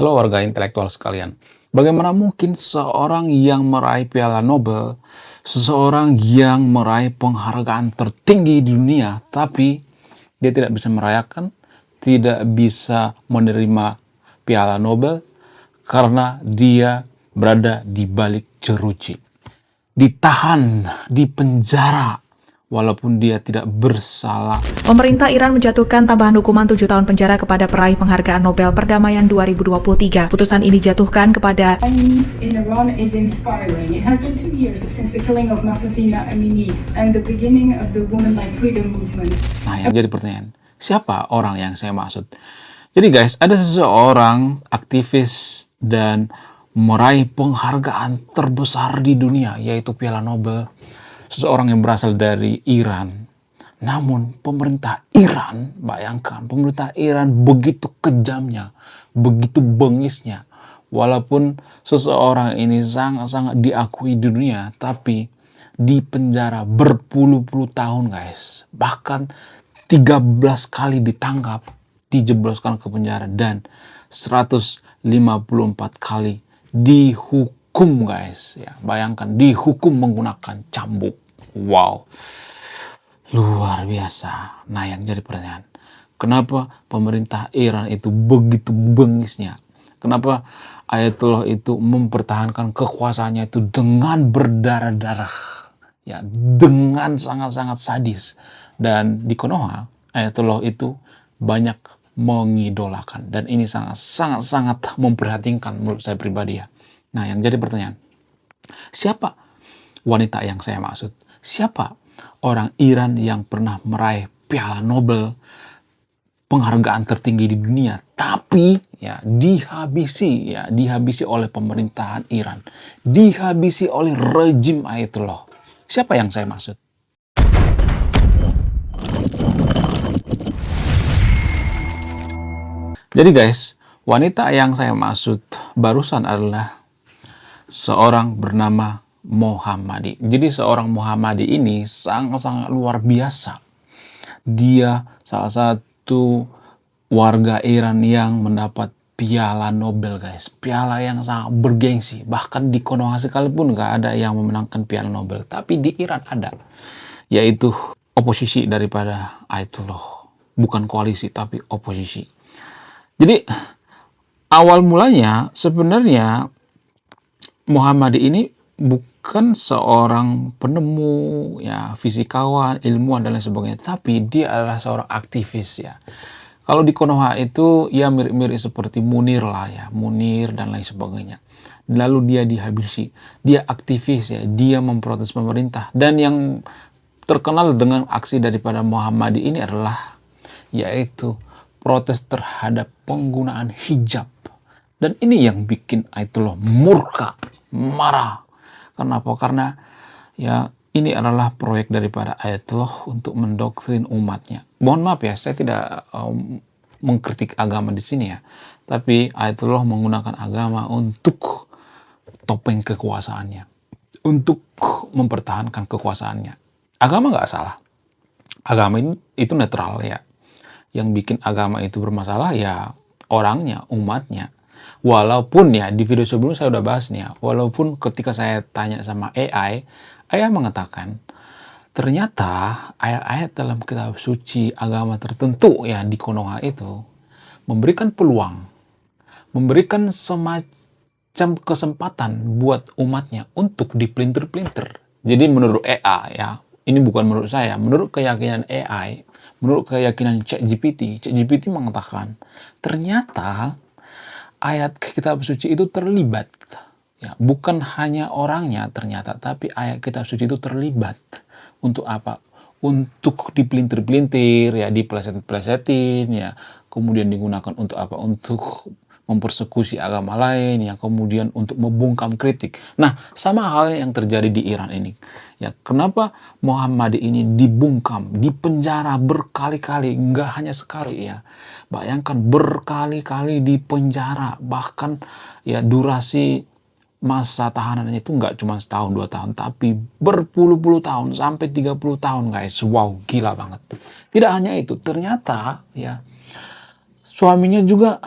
Halo warga intelektual sekalian, bagaimana mungkin seorang yang meraih Piala Nobel, seseorang yang meraih penghargaan tertinggi di dunia, tapi dia tidak bisa merayakan, tidak bisa menerima Piala Nobel karena dia berada di balik jeruji, ditahan di penjara walaupun dia tidak bersalah. Pemerintah Iran menjatuhkan tambahan hukuman 7 tahun penjara kepada peraih penghargaan Nobel Perdamaian 2023. Putusan ini dijatuhkan kepada Violence in Iran is inspiring. It has been 2 years since the killing of Mahsa Amini and the beginning of the Women Life Freedom Movement. Nah, yang jadi pertanyaan, siapa orang yang saya maksud? Jadi guys, ada seseorang aktivis dan meraih penghargaan terbesar di dunia, yaitu Piala Nobel. Seseorang yang berasal dari Iran. Namun pemerintah Iran, bayangkan, pemerintah Iran begitu kejamnya, begitu bengisnya. Walaupun seseorang ini sangat-sangat diakui di dunia, tapi di penjara berpuluh-puluh tahun guys. Bahkan 13 kali ditangkap, dijebloskan ke penjara, dan 154 kali dihukum guys. Ya, bayangkan, dihukum menggunakan cambuk. Wow, luar biasa. Nah, yang jadi pertanyaan, kenapa pemerintah Iran itu begitu bengisnya? Kenapa Ayatollah itu mempertahankan kekuasaannya itu dengan berdarah-darah, ya, dengan sangat-sangat sadis? Dan di Konoha, Ayatollah itu banyak mengidolakan, dan ini sangat-sangat memprihatinkan menurut saya pribadi ya. Nah, yang jadi pertanyaan, siapa wanita yang saya maksud? Siapa orang Iran yang pernah meraih Piala Nobel, penghargaan tertinggi di dunia, tapi ya dihabisi oleh pemerintahan Iran, dihabisi oleh rejim Ayatollah? Siapa yang saya maksud? Jadi guys, wanita yang saya maksud barusan adalah seorang bernama Mohammadi. Jadi seorang Mohammadi ini sangat-sangat luar biasa. Dia salah satu warga Iran yang mendapat Piala Nobel guys. Piala yang sangat bergengsi. Bahkan di Konoha sekalipun gak ada yang memenangkan Piala Nobel. Tapi di Iran ada. Yaitu oposisi daripada Ayatollah. Bukan koalisi tapi oposisi. Jadi awal mulanya sebenarnya Mohammadi ini bukan seorang penemu, ya, fisikawan, ilmuwan dan lain sebagainya, tapi dia adalah seorang aktivis ya. Kalau di Konoha itu ya mirip-mirip seperti Munir lah ya, Munir dan lain sebagainya. Lalu dia dihabisi, dia aktivis ya, dia memprotes pemerintah. Dan yang terkenal dengan aksi daripada Mohammadi ini adalah yaitu protes terhadap penggunaan hijab. Dan ini yang bikin Ayatollah murka, marah. Kenapa? Karena ya ini adalah proyek daripada Ayatollah untuk mendoktrin umatnya. Mohon maaf ya, saya tidak mengkritik agama di sini ya. Tapi Ayatollah menggunakan agama untuk topeng kekuasaannya, untuk mempertahankan kekuasaannya. Agama nggak salah. Agama itu netral ya. Yang bikin agama itu bermasalah ya orangnya, umatnya. Walaupun ya di video sebelumnya saya udah bahas nih ya, walaupun ketika saya tanya sama AI mengatakan ternyata ayat-ayat dalam kitab suci agama tertentu ya di Konoha itu memberikan peluang, memberikan semacam kesempatan buat umatnya untuk dipelintir-pelintir. Jadi menurut AI ya, ini bukan menurut saya, menurut keyakinan AI, menurut keyakinan ChatGPT mengatakan ternyata ayat kitab suci itu terlibat. Ya, bukan hanya orangnya ternyata, tapi ayat kitab suci itu terlibat. Untuk apa? Untuk dipelintir-pelintir, ya, dipeleset-pelesetin, ya, kemudian digunakan untuk apa? Untuk mempersekusi agama lain, ya, kemudian untuk membungkam kritik. Nah, sama halnya yang terjadi di Iran ini. Ya, kenapa Mohammadi ini dibungkam, dipenjara berkali-kali, nggak hanya sekali ya. Bayangkan berkali-kali dipenjara, bahkan ya durasi masa tahanannya itu nggak cuma setahun 2 tahun, tapi berpuluh-puluh tahun sampai 30 tahun guys. Wow, gila banget. Tidak hanya itu, ternyata ya suaminya juga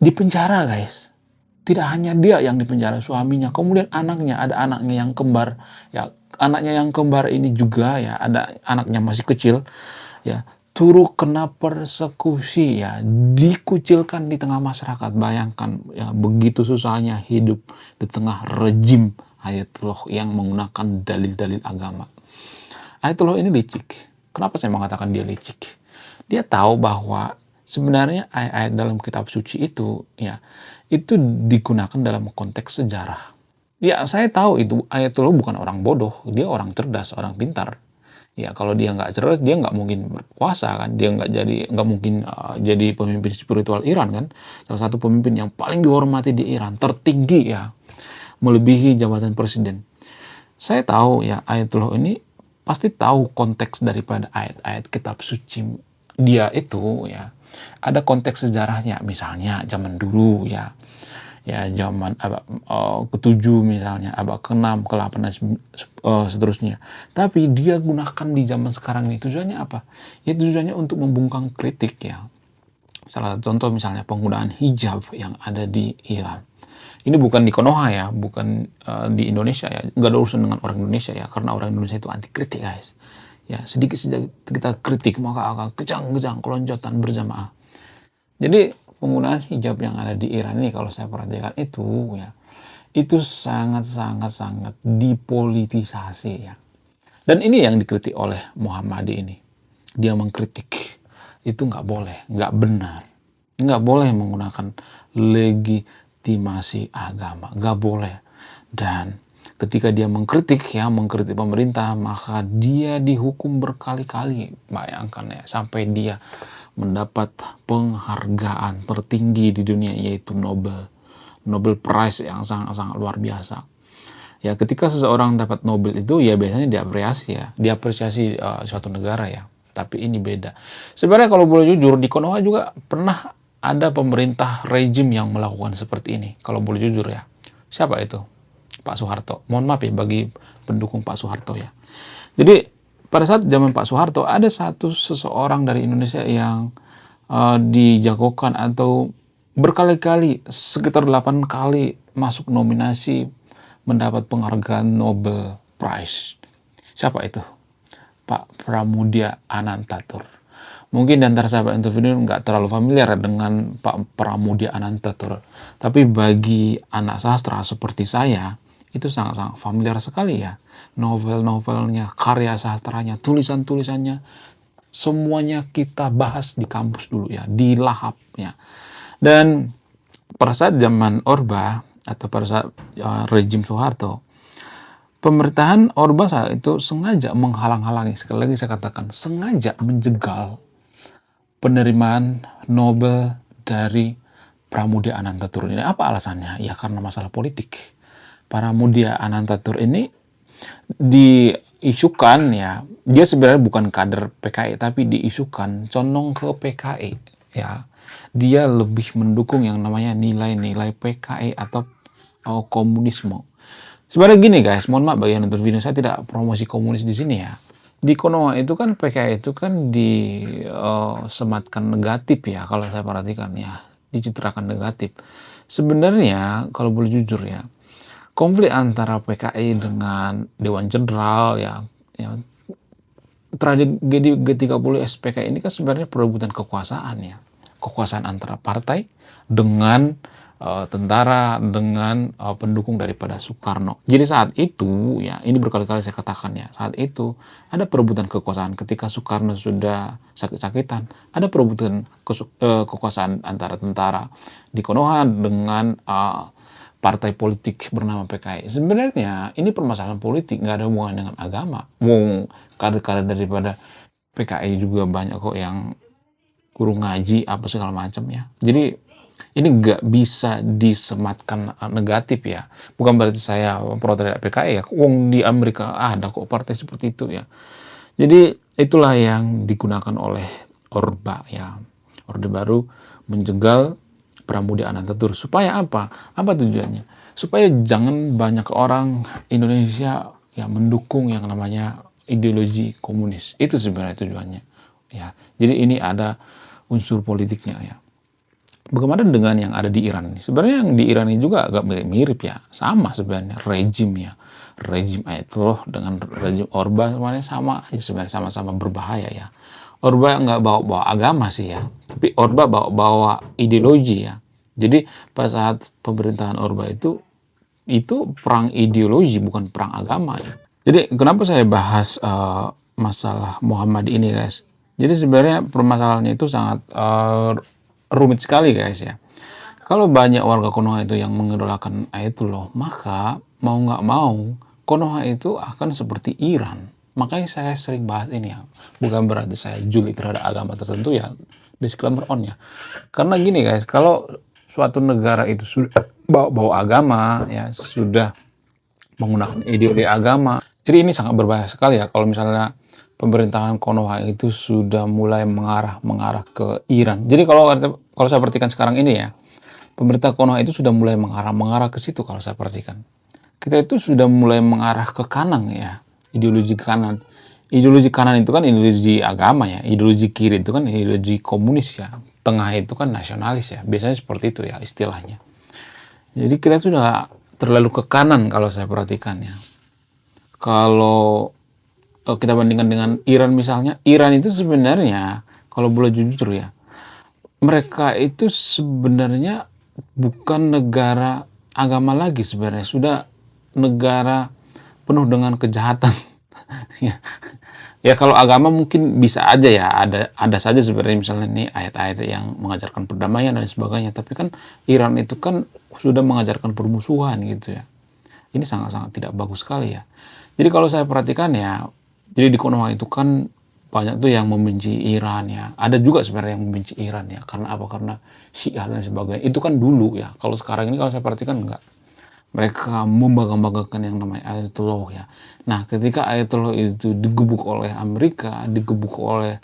dipenjara guys. Tidak hanya dia yang dipenjara, suaminya, kemudian anaknya, ada anaknya yang kembar, ya anaknya yang kembar ini juga ya, ada anaknya masih kecil, ya turut kena persekusi ya, dikucilkan di tengah masyarakat. Bayangkan ya, begitu susahnya hidup di tengah rejim Ayatullah yang menggunakan dalil-dalil agama. Ayatullah ini licik. Kenapa saya mengatakan dia licik? Dia tahu bahwa sebenarnya ayat-ayat dalam kitab suci itu ya, itu digunakan dalam konteks sejarah. Ya, saya tahu itu Ayatullah bukan orang bodoh, dia orang cerdas, orang pintar. Ya, kalau dia nggak cerdas, dia nggak mungkin berkuasa kan, dia nggak mungkin jadi pemimpin spiritual Iran kan, salah satu pemimpin yang paling dihormati di Iran, tertinggi ya, melebihi jabatan presiden. Saya tahu ya, Ayatullah ini pasti tahu konteks daripada ayat-ayat kitab suci dia itu ya. Ada konteks sejarahnya, misalnya zaman dulu ya, zaman abad ke-7 misalnya, abad ke-6, ke-8 dan seterusnya. Tapi dia gunakan di zaman sekarang ini tujuannya apa? Ya tujuannya untuk membungkam kritik ya. Salah satu contoh misalnya penggunaan hijab yang ada di Iran. Ini bukan di Konoha ya, bukan di Indonesia ya. Nggak ada urusan dengan orang Indonesia ya, karena orang Indonesia itu anti kritik guys. Ya sedikit kita kritik maka akan kejang-kejang keloncotan berjamaah. Jadi penggunaan hijab yang ada di Iran ini kalau saya perhatikan itu ya, itu sangat dipolitisasi ya. Dan ini yang dikritik oleh Muhammadi ini. Dia mengkritik itu nggak boleh, nggak benar, nggak boleh menggunakan legitimasi agama, nggak boleh. Dan ketika dia mengkritik pemerintah, maka dia dihukum berkali-kali. Bayangkan ya, sampai dia mendapat penghargaan tertinggi di dunia, yaitu Nobel Prize yang sangat luar biasa. Ya, ketika seseorang dapat Nobel itu ya biasanya diapresiasi suatu negara ya. Tapi ini beda. Sebenarnya kalau boleh jujur, di Konoha juga pernah ada pemerintah rejim yang melakukan seperti ini. Kalau boleh jujur ya. Siapa itu? Pak Soeharto. Mohon maaf ya bagi pendukung Pak Soeharto ya. Jadi pada saat zaman Pak Soeharto ada seseorang dari Indonesia yang dijagokan atau berkali-kali, sekitar 8 kali masuk nominasi mendapat penghargaan Nobel Prize. Siapa itu? Pak Pramudia Anantatur. Mungkin di antara sahabat interview nggak terlalu familiar dengan Pak Pramudia Anantatur. Tapi bagi anak sastra seperti saya, itu sangat familiar sekali ya. Novel-novelnya, karya sastranya, tulisan-tulisannya, semuanya kita bahas di kampus dulu ya, di lahap ya. Dan pada saat zaman Orba atau pada saat rejim Soeharto, pemerintahan Orba saat itu sengaja menghalang-halangi, sekali lagi saya katakan, sengaja menjegal penerimaan Nobel dari Pramudia Anantatur ini. Apa alasannya? Ya karena masalah politik. Pramudia Anantatur ini diisukan ya, dia sebenarnya bukan kader PKI tapi diisukan condong ke PKI ya. Dia lebih mendukung yang namanya nilai-nilai PKI atau komunisme. Sebenarnya gini guys, mohon maaf bagi yang nonton video, saya tidak promosi komunis di sini ya. Di Konoha itu kan PKI itu kan disematkan negatif ya, kalau saya perhatikan ya, dicitrakan negatif. Sebenarnya kalau boleh jujur ya, konflik antara PKI dengan Dewan Jenderal ya tragedi G30 SPK ini kan sebenarnya perebutan kekuasaan ya. Kekuasaan antara partai dengan tentara dengan pendukung daripada Soekarno. Jadi saat itu ya, ini berkali-kali saya katakan ya, saat itu ada perebutan kekuasaan ketika Soekarno sudah sakit-sakitan, ada perebutan kekuasaan antara tentara di Konoha dengan partai politik bernama PKI. Sebenarnya ini permasalahan politik, nggak ada hubungan dengan agama. Kader-kader daripada PKI juga banyak kok yang guru ngaji apa segala macam ya. Jadi ini nggak bisa disematkan negatif ya. Bukan berarti saya pro terhadap PKI ya. Di Amerika ada kok partai seperti itu ya. Jadi itulah yang digunakan oleh Orba ya. Orde Baru menjegal Pramudia Anantatur. Supaya apa? Apa tujuannya? Supaya jangan banyak orang Indonesia yang mendukung yang namanya ideologi komunis. Itu sebenarnya tujuannya. Ya. Jadi ini ada unsur politiknya ya. bagaimana dengan yang ada di Iran ini? Sebenarnya yang di Iran ini juga agak mirip-mirip ya, sama sebenarnya rejim ya. Rejim Ayatollah dengan rejim Orba sebenarnya sama aja sebenarnya, sama-sama berbahaya ya. Orba nggak bawa-bawa agama sih ya, tapi Orba bawa ideologi ya. Jadi pada saat pemerintahan Orba itu perang ideologi bukan perang agama ya. Jadi kenapa saya bahas masalah Muhammad ini guys? Jadi sebenarnya permasalahannya itu sangat rumit sekali guys ya. Kalau banyak warga Konoha itu yang mengidolakan Ayatollah, maka mau nggak mau Konoha itu akan seperti Iran. Makanya saya sering bahas ini ya. Bukan berarti saya juli terhadap agama tertentu ya. Disclaimer on ya. Karena gini guys, kalau suatu negara itu sudah bawa agama ya, sudah menggunakan ideologi agama. Jadi ini sangat berbahaya sekali ya kalau misalnya pemerintahan Konoha itu sudah mulai mengarah ke Iran. Jadi kalau saya perhatikan sekarang ini ya, pemerintah Konoha itu sudah mulai mengarah ke situ kalau saya perhatikan. Kita itu sudah mulai mengarah ke kanan ya, ideologi kanan. Ideologi kanan itu kan ideologi agama ya, ideologi kiri itu kan ideologi komunis ya, tengah itu kan nasionalis ya, biasanya seperti itu ya istilahnya. Jadi kita sudah terlalu ke kanan kalau saya perhatikan ya. Kalau kita bandingkan dengan Iran misalnya, Iran itu sebenarnya kalau boleh jujur ya, mereka itu sebenarnya bukan negara agama lagi sebenarnya, sudah negara penuh dengan kejahatan. Ya kalau agama mungkin bisa aja ya, ada saja sebenarnya misalnya nih ayat-ayat yang mengajarkan perdamaian dan sebagainya, tapi kan Iran itu kan sudah mengajarkan permusuhan gitu ya. Ini sangat-sangat tidak bagus sekali ya. Jadi kalau saya perhatikan ya, jadi di Konoha itu kan banyak tuh yang membenci Iran ya. Ada juga sebenarnya yang membenci Iran ya. Karena apa? Karena Syiah dan sebagainya. Itu kan dulu ya. Kalau sekarang ini kalau saya perhatikan enggak. Mereka membangga-banggakan yang namanya Ayatollah ya. Nah, ketika Ayatollah itu digebuk oleh Amerika, digebuk oleh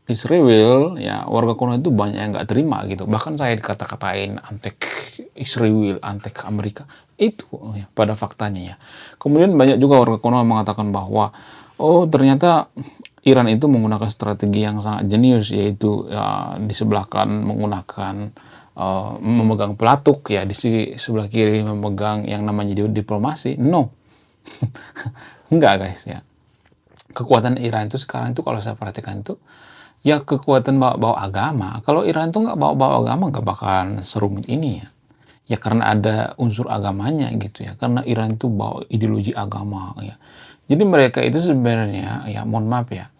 Israel, ya warga Konoha itu banyak yang nggak terima gitu. Bahkan saya dikata-katain antek Israel, antek Amerika. Itu ya, pada faktanya ya. Kemudian banyak juga warga Konoha mengatakan bahwa oh ternyata Iran itu menggunakan strategi yang sangat jenius, yaitu ya, di sebelah kanan menggunakan memegang pelatuk ya, di sebelah kiri memegang yang namanya diplomasi. No. Enggak guys ya. Kekuatan Iran itu sekarang itu kalau saya perhatikan itu ya kekuatan bawa agama. Kalau Iran itu nggak bawa agama nggak bakalan serumit ini ya. Ya karena ada unsur agamanya gitu ya. Karena Iran itu bawa ideologi agama ya. Jadi mereka itu sebenarnya ya mohon maaf ya,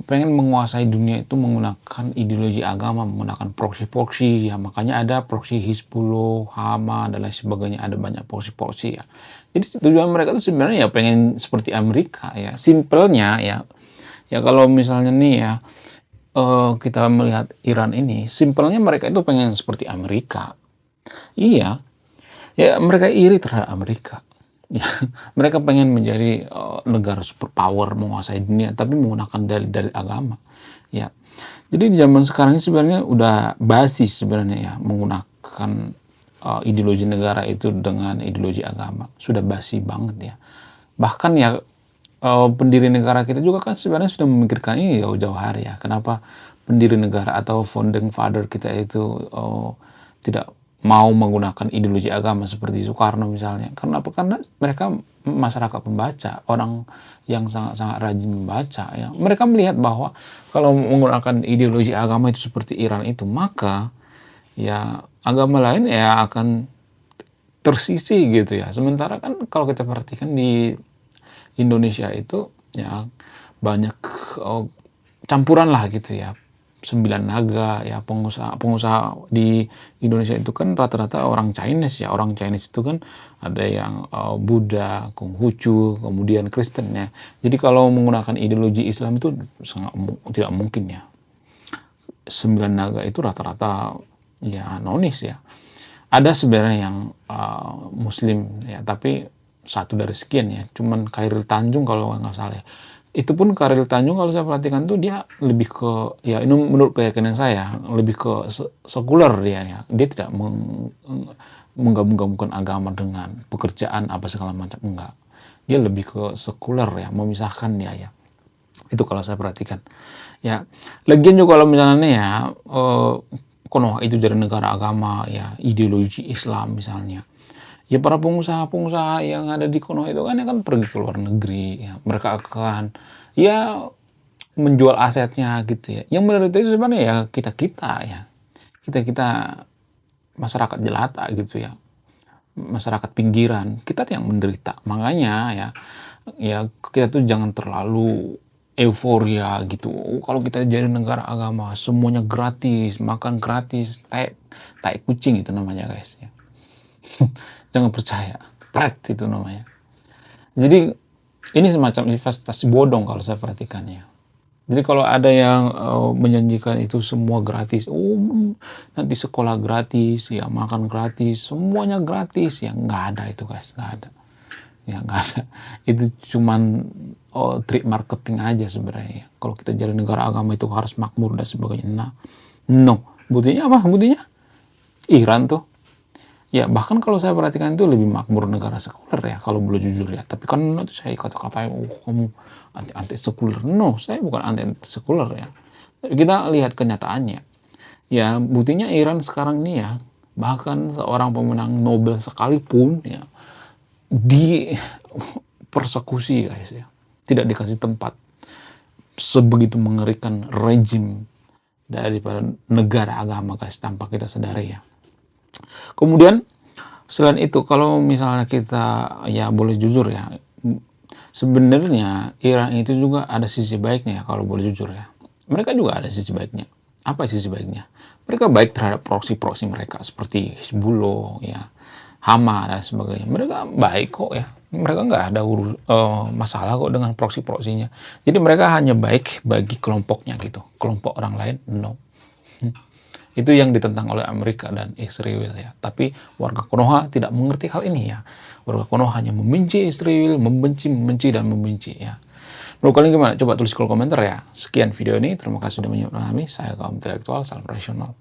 pengen menguasai dunia itu menggunakan ideologi agama, menggunakan proksi-proksi ya. Makanya ada proksi Hizbullah, Hama dan lain sebagainya, ada banyak proksi-proksi ya. Jadi tujuan mereka itu sebenarnya ya pengen seperti Amerika ya. Simpelnya ya. Ya kalau misalnya nih ya, kita melihat Iran ini, simpelnya mereka itu pengen seperti Amerika. Iya, ya mereka iri terhadap Amerika. Ya, mereka pengen menjadi negara superpower, menguasai dunia, tapi menggunakan dalil-dalil agama. Ya, jadi di zaman sekarang ini sebenarnya udah basi sebenarnya ya, menggunakan ideologi negara itu dengan ideologi agama. Sudah basi banget ya. Bahkan ya, pendiri negara kita juga kan sebenarnya sudah memikirkan ini jauh-jauh hari ya. Kenapa pendiri negara atau founding father kita itu tidak mau menggunakan ideologi agama seperti Soekarno misalnya. Karena apa? Karena mereka masyarakat pembaca, orang yang sangat-sangat rajin membaca ya. Mereka melihat bahwa kalau menggunakan ideologi agama itu seperti Iran itu, maka ya agama lain ya akan tersisih gitu ya. Sementara kan kalau kita perhatikan di Indonesia itu ya banyak campuran lah gitu ya, 9 naga ya, pengusaha di Indonesia itu kan rata-rata orang Chinese ya. Orang Chinese itu kan ada yang Buddha, Konghucu, kemudian Kristen ya. Jadi kalau menggunakan ideologi Islam itu sangat tidak mungkin ya. 9 naga itu rata-rata ya nonis ya. Ada sebenarnya yang Muslim ya, tapi satu dari sekian ya, cuman Khairil Tanjung kalau nggak salah ya. Itu pun Khairil Tanjung kalau saya perhatikan tuh dia lebih ke ya, ini menurut keyakinan saya lebih ke sekuler dia ya. Dia tidak menggabung-gabungkan agama dengan pekerjaan apa segala macam, enggak. Dia lebih ke sekuler ya, memisahkan dia ya. Itu kalau saya perhatikan. Ya, lagian juga kalau misalnya nih ya, Konoha itu jadi negara agama ya, ideologi Islam misalnya. Ya para pengusaha-pengusaha yang ada di Konoha itu kan ya kan pergi ke luar negeri, ya. Mereka akan ya menjual asetnya gitu ya. Yang menderita itu sebenarnya ya kita-kita ya. Kita-kita masyarakat jelata gitu ya. Masyarakat pinggiran, kita tuh yang menderita. Makanya ya kita tuh jangan terlalu euforia gitu. Oh, kalau kita jadi negara agama, semuanya gratis, makan gratis, tai kucing itu namanya guys ya. Jangan percaya, pret itu namanya. Jadi ini semacam investasi bodong kalau saya perhatikannya. Jadi kalau ada yang menjanjikan itu semua gratis, nanti sekolah gratis, ya makan gratis, semuanya gratis, ya nggak ada itu guys, nggak ada, ya nggak ada. Itu cuman trik marketing aja sebenarnya. Kalau kita jadi negara agama itu harus makmur dan sebagainya. Nah, no, buktinya apa? Buktinya Iran tuh. Ya bahkan kalau saya perhatikan itu lebih makmur negara sekuler ya kalau boleh jujur ya. Tapi kan itu saya kata-katain, kamu anti sekuler. No, saya bukan anti sekuler ya. Tapi kita lihat kenyataannya. Ya buktinya Iran sekarang ini ya, bahkan seorang pemenang Nobel sekalipun ya di persekusi guys ya. Tidak dikasih tempat. Sebegitu mengerikan rejim daripada negara agama guys tanpa kita sadari ya. Kemudian selain itu kalau misalnya kita ya boleh jujur ya, sebenarnya Iran itu juga ada sisi baiknya ya kalau boleh jujur ya. Mereka juga ada sisi baiknya. Apa sisi baiknya? Mereka baik terhadap proksi-proksi mereka seperti Hizbullah ya, Hama dan sebagainya. Mereka baik kok ya. Mereka nggak ada masalah kok dengan proksi-proksinya. Jadi mereka hanya baik bagi kelompoknya gitu. Kelompok orang lain no. Itu yang ditentang oleh Amerika dan Israel ya. Tapi warga Konoha tidak mengerti hal ini ya. Warga Konoha hanya membenci Israel, membenci, dan membenci ya. Menurut kalian gimana? Coba tulis di kolom komentar ya. Sekian video ini. Terima kasih sudah menonton kami. Saya kaum intelektual, salam rasional.